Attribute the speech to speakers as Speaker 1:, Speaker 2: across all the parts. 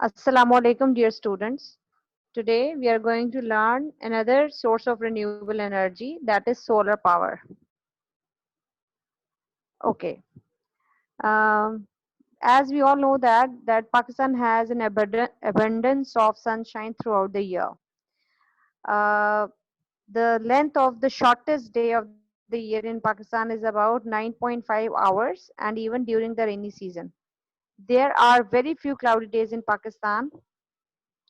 Speaker 1: Assalamu alaikum, dear students. Today we are going to learn another source of renewable energy, that is solar power. Okay. Um, as we all know that Pakistan has an abundance of sunshine throughout the year. Uh, the length of the shortest day of the year in Pakistan is about 9.5 hours, and even during the rainy season. There are very few cloudy days in Pakistan,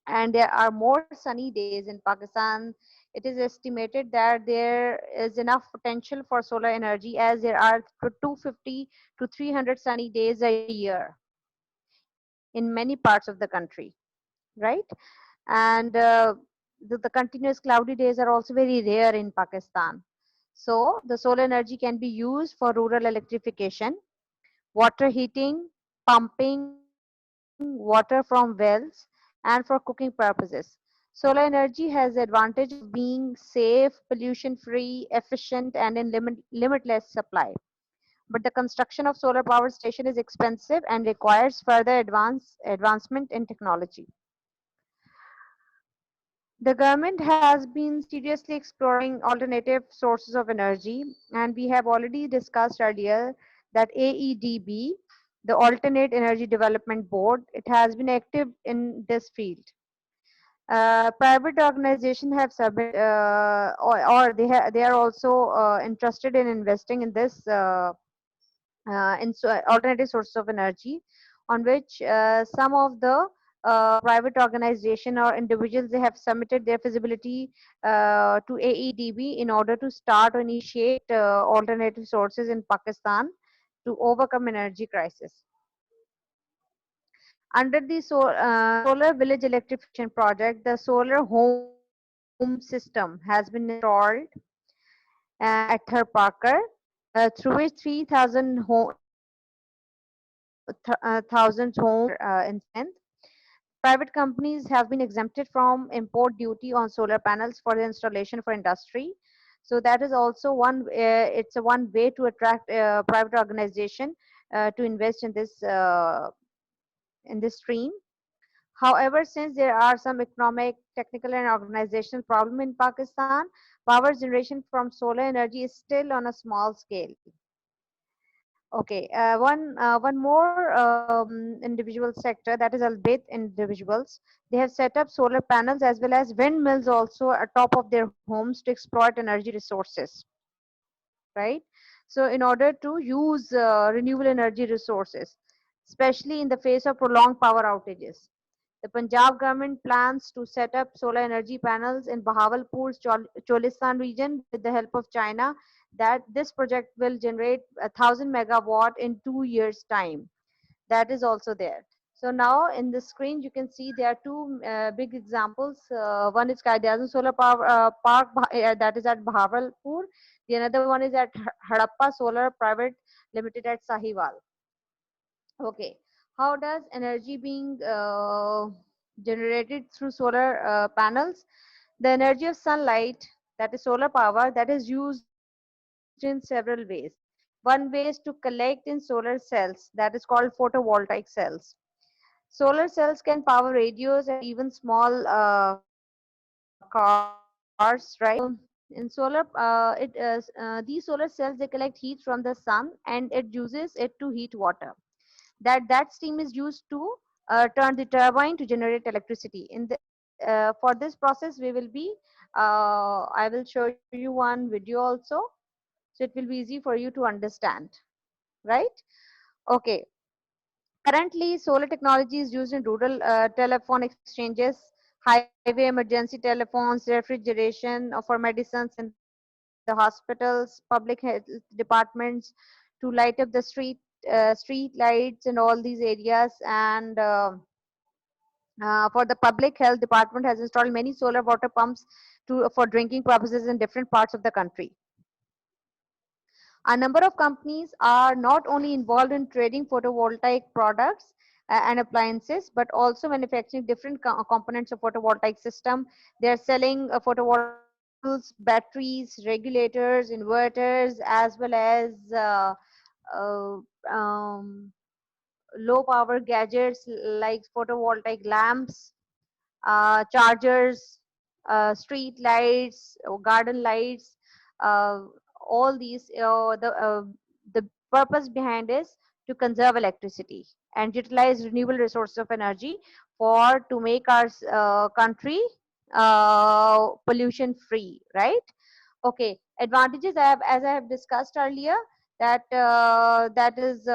Speaker 1: and there are more sunny days in Pakistan. It is estimated that there is enough potential for solar energy as there are 250 to 300 sunny days a year in many parts of the country, right? And the continuous cloudy days are also very rare in Pakistan. So the solar energy can be used for rural electrification, water heating, pumping water from wells, and for cooking purposes. Solar energy has the advantage of being safe, pollution free, efficient, and in limitless supply. But the construction of solar power station is expensive and requires further advancement in technology. The government has been seriously exploring alternative sources of energy, and we have already discussed earlier that AEDB, the Alternate Energy Development Board, it has been active in this field. Private organizations have submit or they are also interested in investing in this alternative sources of energy, on which some of the private organization or individuals, they have submitted their feasibility to AEDB in order to start or initiate alternative sources in Pakistan to overcome energy crisis. Under the Solar Village Electrification Project, the Solar Home System has been installed at Tharparkar, through which 3,000 thousands homes are in strength. Private companies have been exempted from import duty on solar panels for the installation for industry. So that is also it's a one way to attract private organization to invest in this stream. However, since there are some economic, technical, and organizational problems in Pakistan, power generation from solar energy is still on a small scale. Okay, one more individual sector, that is Albeit individuals. They have set up solar panels as well as windmills also at top of their homes to exploit energy resources, right? So in order to use renewable energy resources, especially in the face of prolonged power outages. The Punjab government plans to set up solar energy panels in Bahawalpur's Cholistan region with the help of China. That this project will generate 1,000 megawatt in 2 years' time. That is also there. So now in the screen you can see there are two big examples. One is Qaid-e-Azam Solar Power Park, that is at Bahawalpur. The another one is at Hadappa Solar Private Limited at Sahiwal. Okay, how does energy being generated through solar panels? The energy of sunlight, that is solar power, that is used in several ways. One way is to collect in solar cells, that is called photovoltaic cells. Solar cells can power radios and even small cars, right? In solar, these solar cells, they collect heat from the sun and it uses it to heat water. That steam is used to turn the turbine to generate electricity. For this process, we will be I will show you one video also, so it will be easy for you to understand, right? Okay. Currently, solar technology is used in rural telephone exchanges, highway emergency telephones, refrigeration for medicines in the hospitals, public health departments, to light up the street lights and all these areas. And for the public health department has installed many solar water pumps for drinking purposes in different parts of the country. A number of companies are not only involved in trading photovoltaic products and appliances, but also manufacturing different components of photovoltaic system. They are selling photovoltaic modules, batteries, regulators, inverters, as well as uh, um, low power gadgets like photovoltaic lamps, chargers, street lights, or garden lights. Uh, all these, the purpose behind is to conserve electricity and utilize renewable resources of energy for to make our country pollution free, right? Okay, advantages as I have discussed earlier, that that is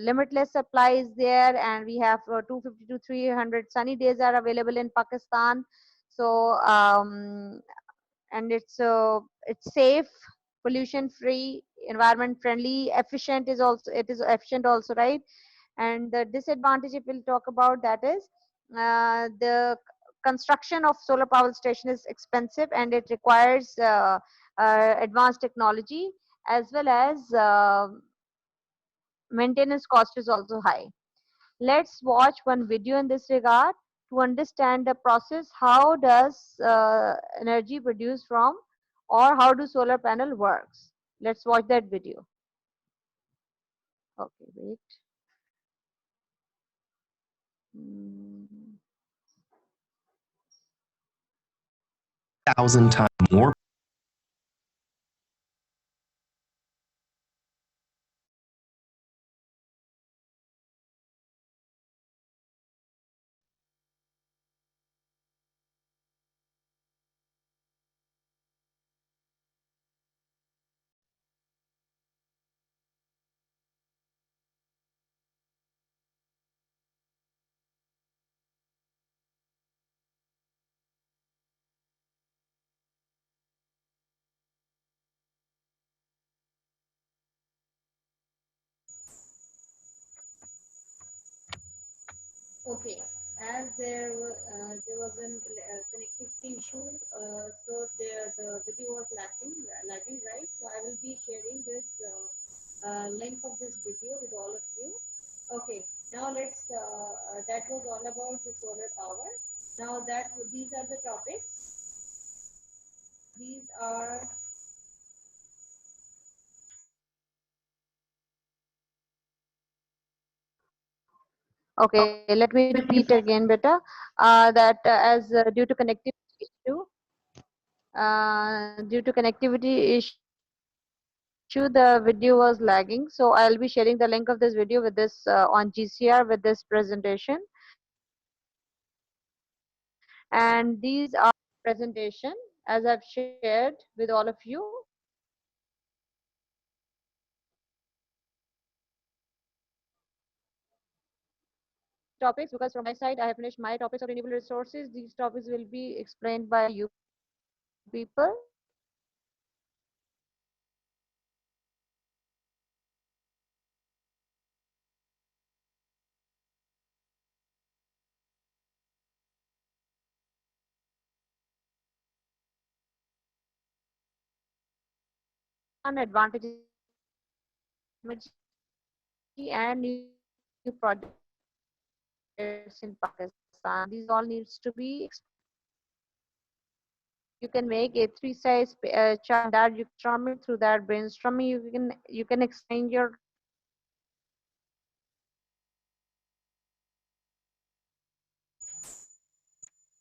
Speaker 1: limitless supply is there, and we have 250 to 300 sunny days are available in Pakistan. So and it's safe, pollution free, environment friendly, efficient is also, it is efficient also, right? And the disadvantage, if we'll talk about, that is the construction of solar power station is expensive, and it requires advanced technology, as well as maintenance cost is also high. Let's watch one video in this regard to understand the process. How does energy produced from, or how do solar panel works? Let's watch that video. Okay, wait. Mm.
Speaker 2: 1,000 times more
Speaker 1: Okay, as there was an connectivity issue, so the video was lagging, right? So I will be sharing this link of this video with all of you. Okay, now let's. That was all about the solar power. Now that these are the topics. These are. Okay, let me repeat again, better. That as due to connectivity issue, the video was lagging. So I'll be sharing the link of this video with this on GCR with this presentation. And these are presentation as I've shared with all of you. Topics, because from my side I have finished my topics of renewable resources. These topics will be explained by you people.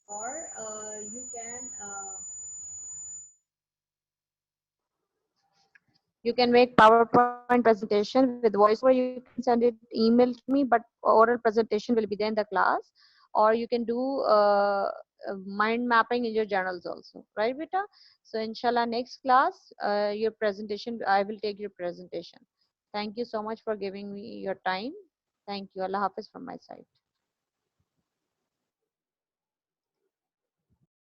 Speaker 1: Or you can make PowerPoint presentation with voiceover. You can send it email to me, but oral presentation will be there in the class. Or you can do mind mapping in your journals also, right, beta? So inshallah, next class, your presentation, I will take your presentation. Thank you so much for giving me your time. Thank you. Allah Hafiz from my side.